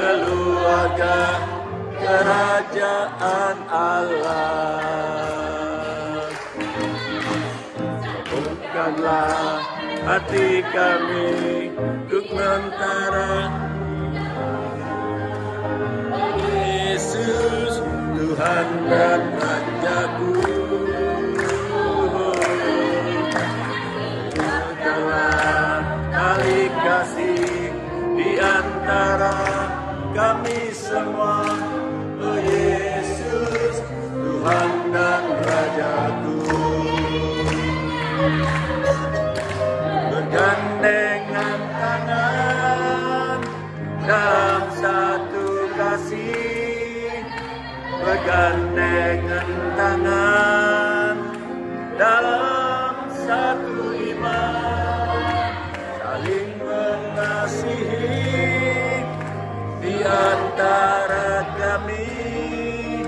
keluarga kerajaan Allah. Bukanlah hati kami untuk mentara Yesus Tuhan dan Rajaku. Bukanlah tali kasih di antara kami semua, oh Yesus Tuhan dan Rajaku. Bergandengan tangan dalam satu kasih, bergandengan tangan dalam satu iman, saling mengasihi di antara kami,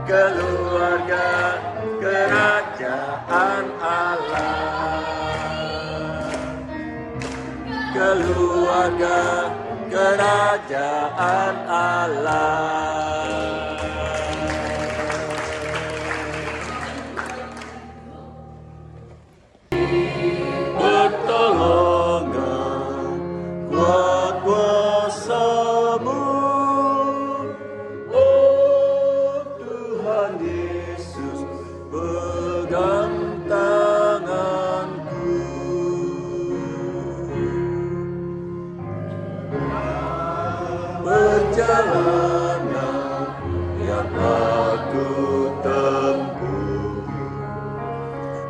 keluarga kerajaan Allah. Keluarga kerajaan Allah. Pertolongan kuat kuasa-Mu, oh Tuhan Yesus, pegang tanganku. Perjalanan yang aku tempuh,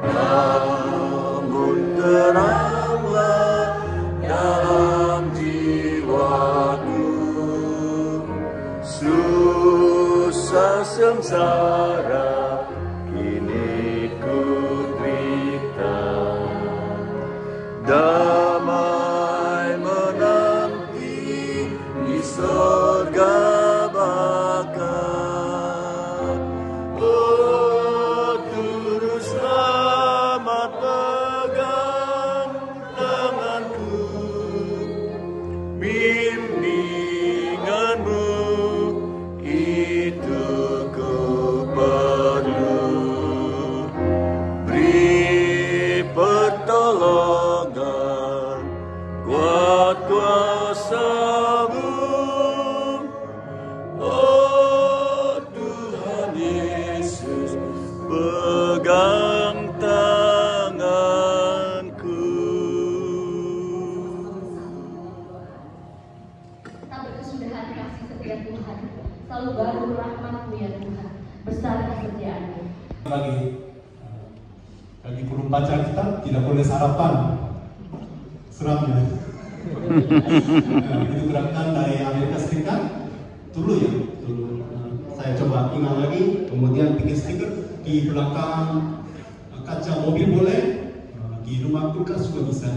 namun teranglah dalam jiwaku. Susah sengsara kini ku derita, damai menanti di surga baka. Oh Juru Selamat, pegang tanganku, bimbingan-Mu itu ku perlu. Beri pertolongan kuat kuasa-Mu, oh Tuhan Yesus, pegang tanganku. Tak berkesudahan kasih setia Tuhan, selalu baru rahmat-Mu ya Tuhan, besar kesetiaan-Mu. Bagi pembaca kita tidak boleh sarapan seramnya. Itu gerakan dari Amerika Serikat dulu ya, dulu. Saya coba ingat lagi, kemudian bikin stiker di belakang kaca mobil boleh, di rumah kulkas juga bisa,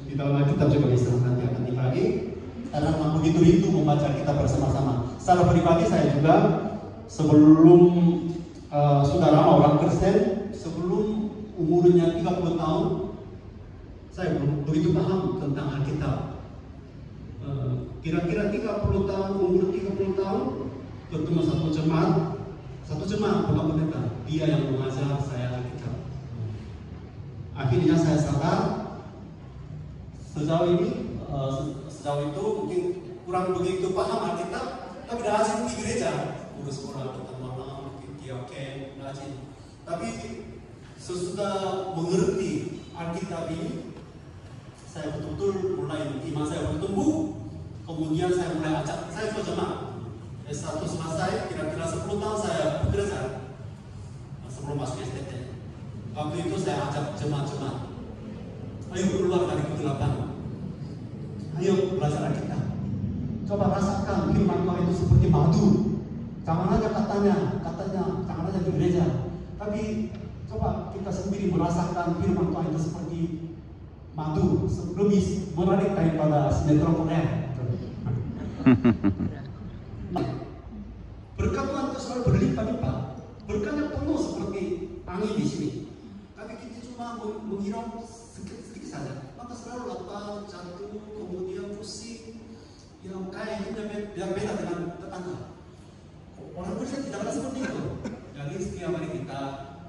di dalam Alkitab juga bisa. Nanti akan dibagi karena memang begitu rindu membaca kita bersama-sama. Secara pribadi saya juga sebelum sudah lama orang Kristen, sebelum umurnya 30 tahun, saya belum begitu paham tentang Alkitab. Kira-kira 30 tahun, umur 30 tahun, ketemu satu jemaat bukan pendeta, dia yang mengajar saya Alkitab. Akhirnya saya sadar, sejauh itu mungkin kurang begitu paham Alkitab, tapi rajin di gereja, urus orang tentang malam, mungkin diaken, rajin. Tapi sesudah mengerti Alkitab ini, saya betul-betul mulai iman saya bertumbuh. Kemudian saya mulai ajak, saya ikut jemaat. S1 selesai, kira-kira 10 tahun saya bekerja sebelum masuk STT. Waktu itu saya ajak jemaat-jemaat, ayo keluar dari kegelapan, ayo belajar Alkitab. Coba rasakan firman Tuhan itu seperti madu. Jangan aja katanya, jangan aja di gereja. Tapi coba kita sendiri merasakan firman Tuhan itu seperti madu, lebih menarik daripada sinetron Korea. Berkat Tuhan itu selalu berlimpah-limpah. Berkatnya penuh seperti angin di sini. Tapi kita cuma menghirup sedikit saja. Maka selalu lapar, jatuh, kemudian pusing. Yang kaya itu yang beda dengan tetangga. Orang Kristen tidak ada seperti itu. Jadi setiap hari kita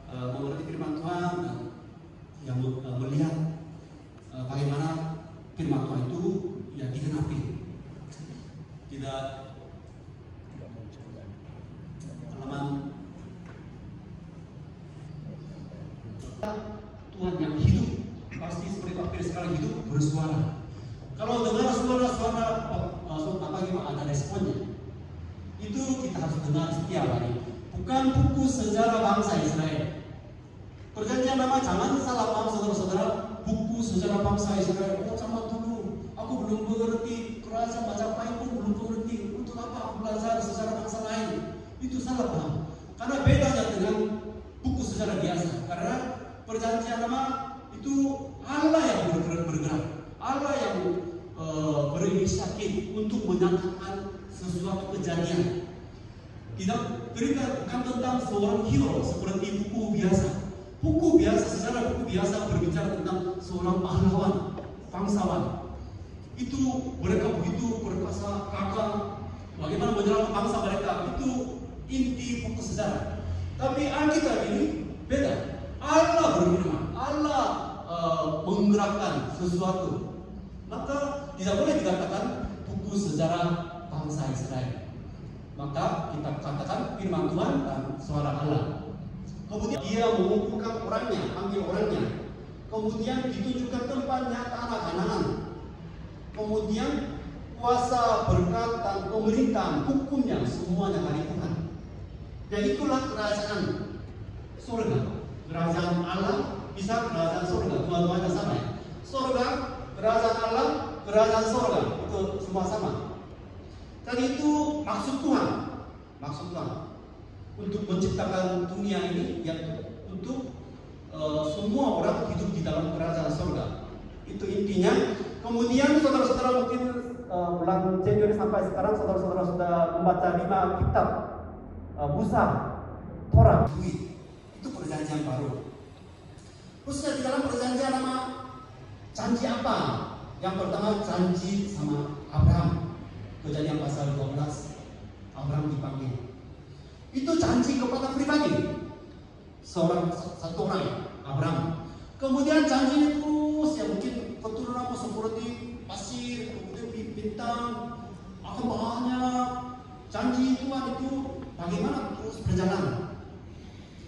mengerti firman Tuhan dan yang melihat bagaimana firman Tuhan itu ya digenapi. Tidak halaman Tuhan yang hidup pasti seperti Pak Pires sekarang hidup bersuara. Kalau dengar suara-suara apa gimana ada responnya. Itu kita harus dengar setiap hari. Bukan buku sejarah bangsa Israel. Perjanjian lama jangan salah paham saudara-saudara. Buku sejarah bangsa Israel. Oh zaman dulu aku belum mengerti kerajaan Majapahit pun belum mengerti. Untuk apa aku belajar sejarah bangsa lain? Itu salah paham. Karena bedanya dengan buku sejarah biasa. Karena perjanjian lama itu Allah yang bergerak. Allah yang berinisiatif untuk menyatakan sesuatu kejadian. Tidak cerita bukan tentang seorang hero seperti buku biasa. Buku biasa, sejarah buku biasa berbicara tentang seorang pahlawan, bangsawan. Itu mereka begitu perkasa, kakak, bagaimana menyerang bangsa mereka. Itu inti buku sejarah. Tapi Alkitab ini beda. Allah berfirman, Allah menggerakkan sesuatu. Maka tidak boleh dikatakan buku sejarah bangsa Israel. Maka kita katakan firman Tuhan dan suara Allah. Kemudian dia mengumpulkan orangnya, panggil orangnya. Kemudian ditunjukkan tempatnya tanah Kanaan. Kemudian kuasa, berkat dan pemerintahan, hukumnya semuanya dari Tuhan. Dan itulah kerajaan surga. Kerajaan Allah bisa kerajaan surga, dua-duanya sama ya. Surga, kerajaan Allah, kerajaan surga, itu semua sama. Dan itu maksud Tuhan untuk menciptakan dunia ini, yang untuk semua orang hidup di dalam kerajaan surga. Itu intinya. Kemudian saudara-saudara mungkin bulan Januari sampai sekarang saudara-saudara sudah membaca 5 kitab Musa, Torah. Itu perjanjian baru. Terus di dalam perjanjian lama janji apa? Yang pertama janji sama Abraham. Kejadian pasal 12, Abraham dipanggil. Itu janji kepada pribadi, satu orang, Abraham. Kemudian janji terus, ya mungkin keturunanmu seperti pasir, kemudian bintang, akan banyak. Janji Tuhan itu bagaimana terus berjalan?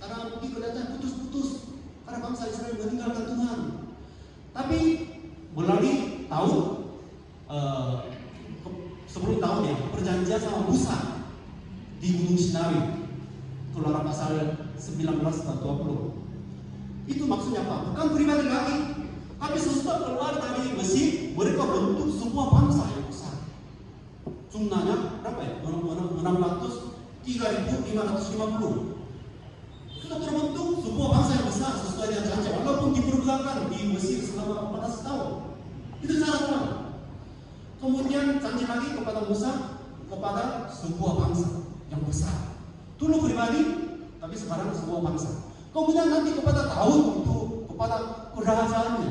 Karena mungkin kelihatan putus-putus, karena bangsa Israel meninggalkan Tuhan. Tapi melalui tahun sebelum tahun ya, perjanjian sama Musa di Gunung Sinai, Keluaran pasal 19 dan 20. Itu maksudnya apa? Bukan pribadi lagi, tapi sesudah keluar dari Mesir, mereka bentuk semua bangsa yang besar. Jumlahnya berapa ya? 3.550. Sudah terbentuk sebuah bangsa yang besar sesuai dengan janji, walaupun diperbudakan di Mesir selama 14 tahun. Itu cara Tuhan. Kemudian janji lagi kepada Musa, kepada sebuah bangsa yang besar. Dulu pribadi, tapi sekarang sebuah bangsa. Kemudian nanti kepada Daud, itu kepada kerajaannya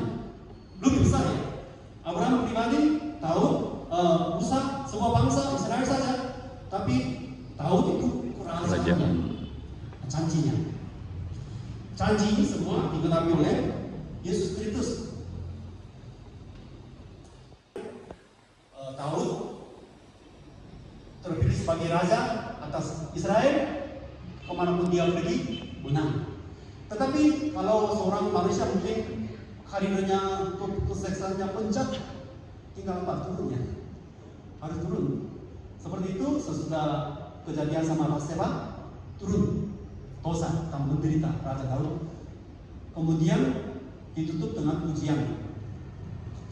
lebih besar ya. Abraham pribadi, Daud, Musa, sebuah bangsa Israel saja. Tapi Daud itu kerajaannya, janjinya. Janji ini semua digenapi oleh Yesus Kristus. Daud terpilih sebagai raja atas Israel, kemanapun dia pergi menang. Tetapi kalau seorang manusia mungkin karirnya, keseksaannya pencet, tinggal turunnya, harus turun. Seperti itu sesudah kejadian sama Batseba, turun dosa dan menderita Raja Daud. Kemudian ditutup dengan pujian,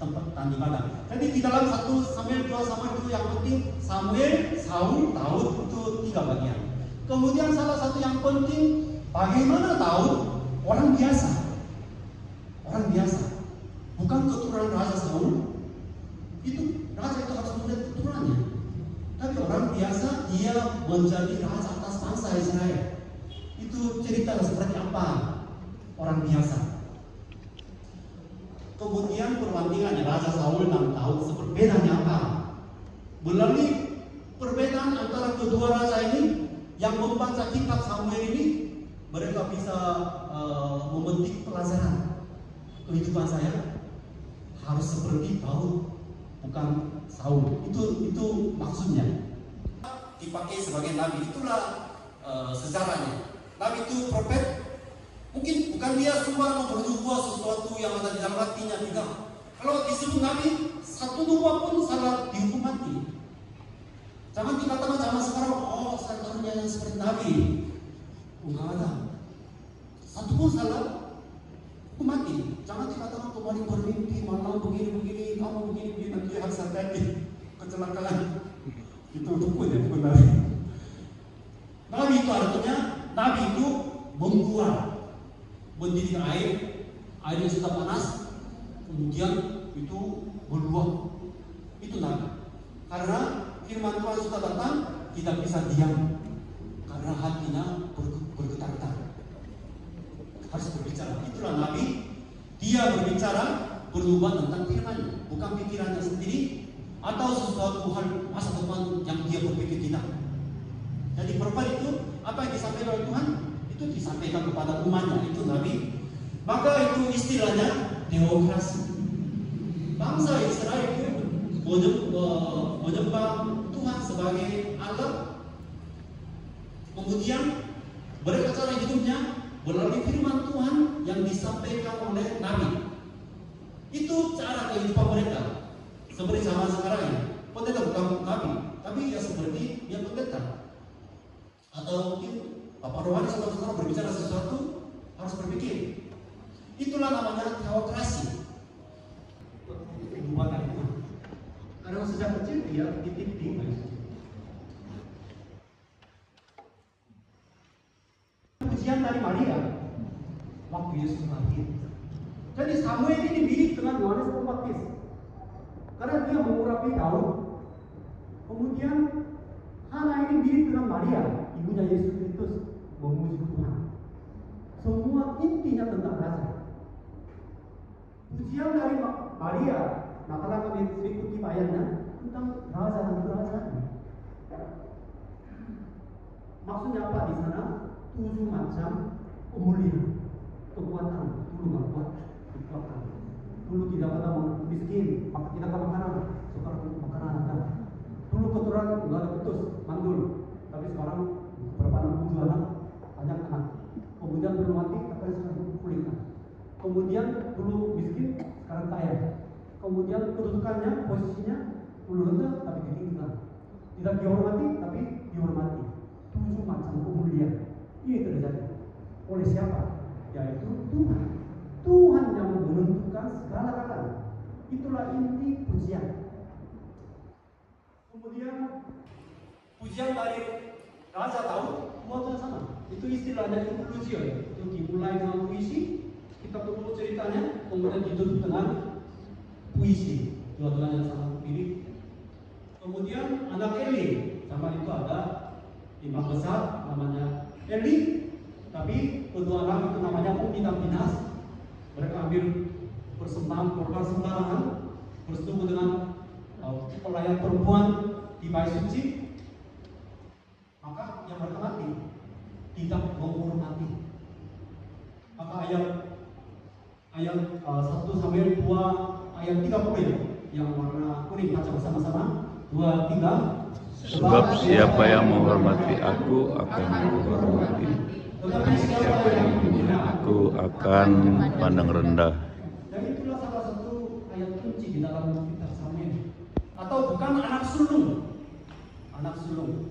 tempat tanda ibadah. Jadi di dalam 1 Samuel, 2 Samuel itu yang penting Samuel, Saul, Daud itu 3 bagian. Kemudian salah satu yang penting bagaimana Daud orang biasa, bukan keturunan Raja Saul. Itu raja itu harus melihat keturunannya. Tapi orang biasa dia menjadi raja atas bangsa Israel. Itu cerita seperti apa orang biasa. Kemudian perbandingannya Raja Saul dan Daud, bedanya apa? Melalui perbedaan antara kedua raja ini, yang membaca kitab Samuel ini, mereka bisa memetik pelajaran. Kehidupan saya harus seperti Daud, bukan Saul. Itu maksudnya. Dipakai sebagai nabi, itulah sejarahnya. Nabi itu profet. Mungkin bukan dia sembarang bernubuat sesuatu yang ada di dalam hatinya, tidak. Kalau disebut nabi, satu nubuat pun salah dihukum mati. Jangan dikatakan zaman sekarang, oh saya karunia yang seperti nabi. Enggak ada. Satu pun salah hukum mati. Jangan dikatakan kembali bermimpi, malam begini-begini, kamu begini-begini, nanti harus hati-hati kecelakaan. Itu dukun ya, bukan nabi. Nabi itu artinya, nabi itu membuat, mendidih air yang sudah panas, kemudian itu meluap. Itu nabi. Karena firman Tuhan sudah datang, tidak bisa diam. Karena hatinya bergetar-getar. Harus berbicara. Itulah nabi. Dia berbicara, berubah tentang firman, bukan pikirannya sendiri atau sesuatu hal masa depan yang dia berpikir tidak. Jadi profet itu apa yang disampaikan oleh Tuhan itu disampaikan kepada umatnya, itu nabi. Maka itu istilahnya teokrasi. Bangsa Israel itu menyembah Tuhan sebagai Allah. Kemudian mereka cara hidupnya melalui firman Tuhan yang disampaikan oleh nabi. Itu cara kehidupan mereka. Seperti zaman sekarang ini, pendeta bukan nabi, tapi ya seperti yang pendeta. Atau mungkin Bapak Rohani saudara-saudara berbicara sesuatu harus berpikir. Itulah namanya teokrasi. Nubuatan itu. Karena sejak kecil dia dididik. Pujian dari Maria waktu Yesus lahir. Jadi Samuel ini mirip dengan Yohanes Pembaptis karena dia mengurapi Daud. Kemudian Hana ini mirip dengan Maria, ibunya Yesus Kristus, memuji Tuhan. Semua intinya tentang raja. Pujian dari Maria, maka kami ikuti ayatnya tentang raja dan kerajaan. Maksudnya apa di sana? 7 macam kemuliaan, kekuatan. Dulu nggak kuat, kekuatan. Dulu tidak ada miskin, maka tidak ada makanan. Sekarang makanan ada. Dulu keturunan nggak ada putus, mandul. Tapi sekarang berapa 7 anak, banyak anak. Kemudian belum mati, akan sekarang pulihkan. Kemudian dulu miskin, sekarang kaya. Kemudian kedudukannya, posisinya dulu rendah, tapi ditinggikan. Tidak dihormati, tapi dihormati. 7 macam kemuliaan. Ini terjadi oleh siapa? Yaitu Tuhan. Tuhan yang menentukan segala-galanya. Itulah inti pujian. Kemudian pujian dari Raja Daud buatnya sama. Itu istilahnya inklusio. Itu dimulai dengan puisi, kita perlu ceritanya, kemudian ditutup dengan puisi. Dua-duanya sangat mirip. Kemudian anak Eli, sama itu ada imam besar namanya Eli, tapi kedua anak itu namanya Umi dan Pinas. Mereka ambil persembahan korban sembarangan, bersetubuh dengan pelayan perempuan di bait suci. Maka yang mereka mati tidak menghormati. Maka ayat 1 Samuel 2 ayat 30 yang warna kuning, baca bersama-sama. 2, 3. Sebab siapa yang menghormati aku akan menghormati, dan siapa yang menghina aku akan pandang rendah. Dan itulah salah satu ayat kunci di dalam kitab Samuel. Atau bukan anak sulung. Anak sulung.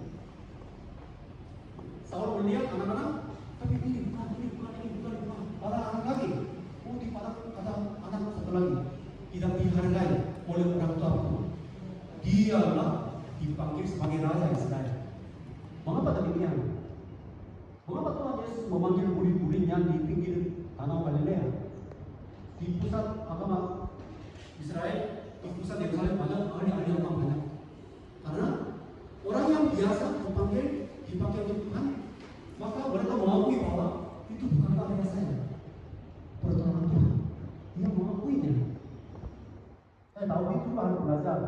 Saul melihat anak-anak, tapi ini bukan. Pada anak lagi. Oh, di pada anak satu lagi. Tidak dihargai oleh orang tua. Dialah dipanggil sebagai raja Israel. Mengapa demikian? Mengapa Tuhan Yesus memanggil murid-muridnya di pinggir danau Galilea? Di pusat agama Israel, di pusat Yerusalem banyak ahli-ahli agama banyak. Karena orang yang biasa dipakai untuk Tuhan, maka mereka mengakui bahwa itu bukan karya saya, pertolongan Tuhan. Dia mengakuinya. Saya tahu itu harus belajar.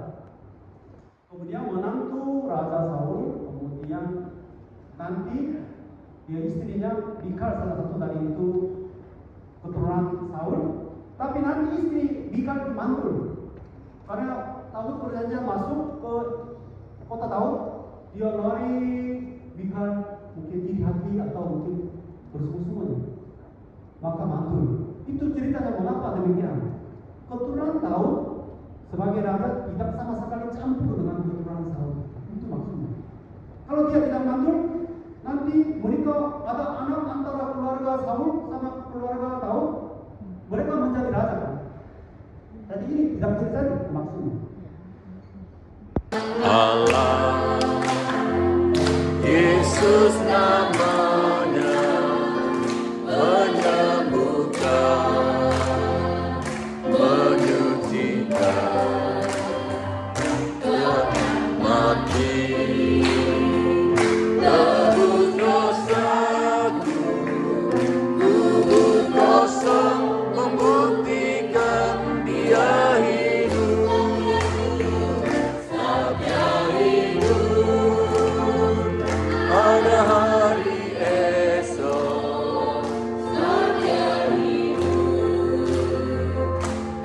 kemudian menantu Raja Saul, kemudian nanti dia istrinya Mikal, salah satu dari itu keturunan Saul. Tapi nanti istri Mikal mantul, karena Daud perjanjian masuk ke kota Daud, dia lari Mikal mungkin iri hati atau mungkin bersungguh-sungguh, maka mantul. Itu ceritanya mengapa demikian. Keturunan Daud sebagai raja tidak sama sekali campur dengan keturunan Saul. Itu maksudnya. Kalau dia tidak mantul, nanti mereka ada anak antara keluarga Saul sama keluarga Daud, mereka menjadi raja. Jadi ini tidak terjadi maksudnya. Allah, Yesus namanya, menyembuhkan, menyucikan, mati, tebus dosaku, kubur kosong membuktikan Dia hidup, sabda hidup, ada hari esok, sabda hidup,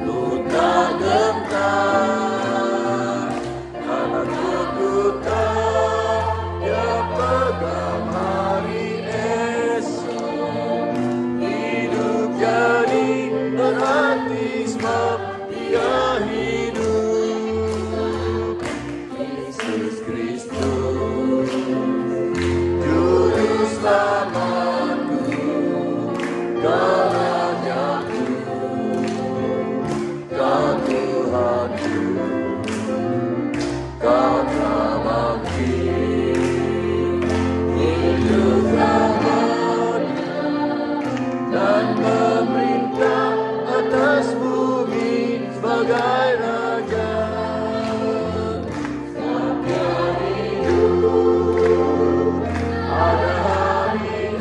ku tak gentar, karena kekuatan Dia pegang hari esok, hidup jadi berarti sebab Dia hidup, Yesus Kristus, Juru Selamatku, Kau Rajaku, Kau Tuhanku, Kau terbangkit, hidup selamanya, dan memerintah atas bumi sebagai Raja. Sabda hidup, ada hari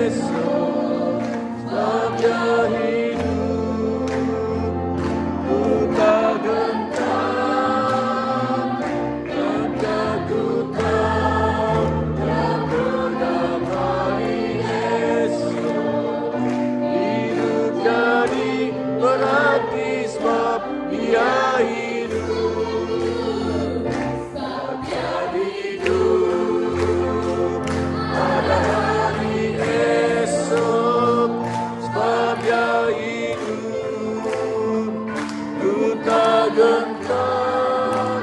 esok, sabda hidup, ku tak gentar, dan kekuatan yang pegang hari esok, hidup jadi berarti sebab Dia hidup, sabda hidup, ada hari esok, sebab Dia hidup, ku tak gentar,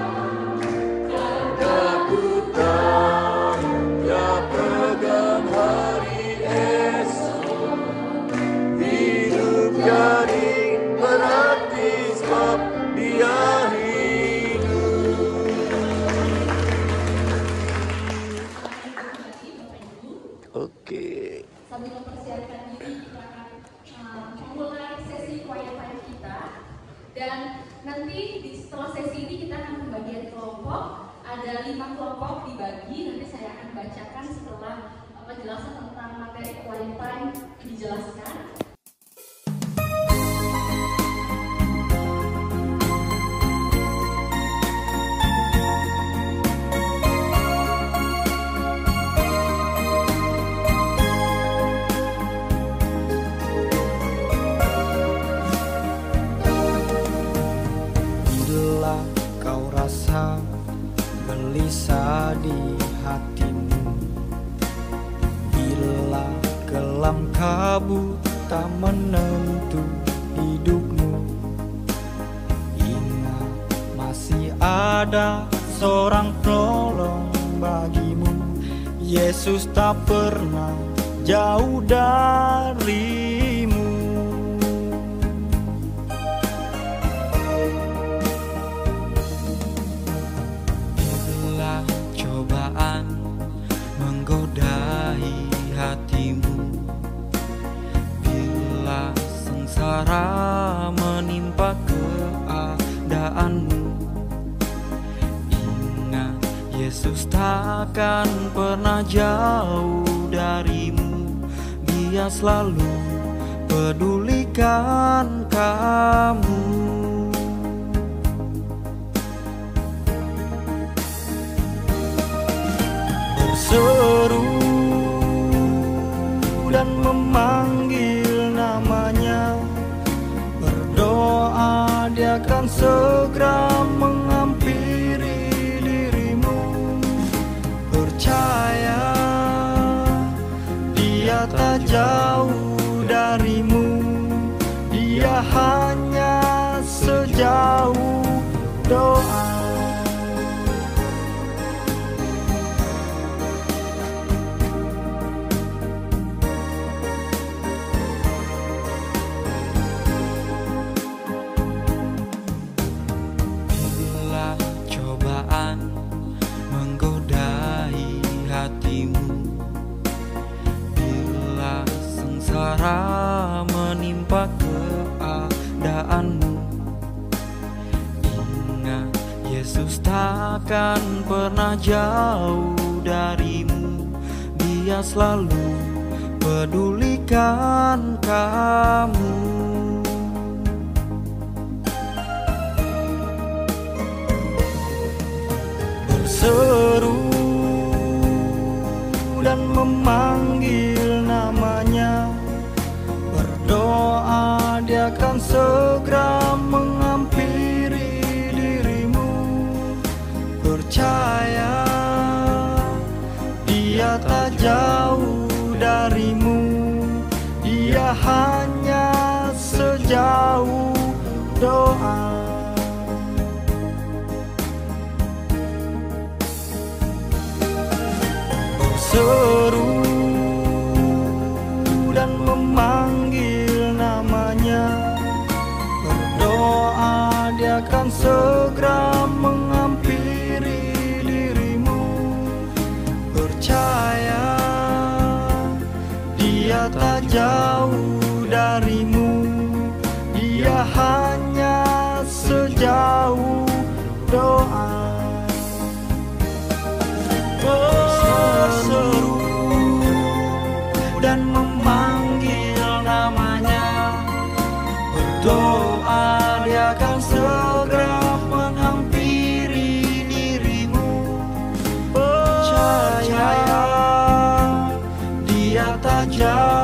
dan kekuatan yang pegang hari esok, hidup jadi berarti sebab Dia hidup. Oke. Sambil mempersiapkan diri, kita akan memulai sesi quiet time kita. Dan nanti setelah sesi ini kita akan pembagian kelompok. Ada 5 kelompok dibagi. Nanti saya akan bacakan setelah penjelasan tentang materi quiet time dijelaskan. Bila kau rasa gelisah di hatimu, bila kelam kabut tak menentu hidupmu, ingat masih ada seorang penolong bagimu. Yesus tak pernah jauh darimu. Bila cobaan menggodai hatimu, bila sengsara menimpa keadaanmu, ingat Yesus takkan pernah jauh darimu. Dia selalu pedulikan kamu. berseru dan memanggil namanya, berdoa Dia akan segera menghampiri dirimu. Percaya Dia tak jauh darimu, Dia hanya sejauh doa. Bila cobaan menggodai hatimu, bila sengsara menimpa keadaanmu, ingat Yesus takkan pernah jauh darimu. Dia selalu pedulikan kamu. Berseru dan memanggil namanya, berdoa Dia akan segera menghampiri dirimu. Percaya Dia tak jauh darimu, Dia hanya sejauh doa. Berseru dan memanggil namanya, berdoa Dia akan segera menghampiri dirimu. Percaya Dia tak jauh darimu, Dia hanya sejauh doa. Berseru dan memanggil namanya, berdoa Dia akan segera menghampiri dirimu. Percaya Dia tak jauh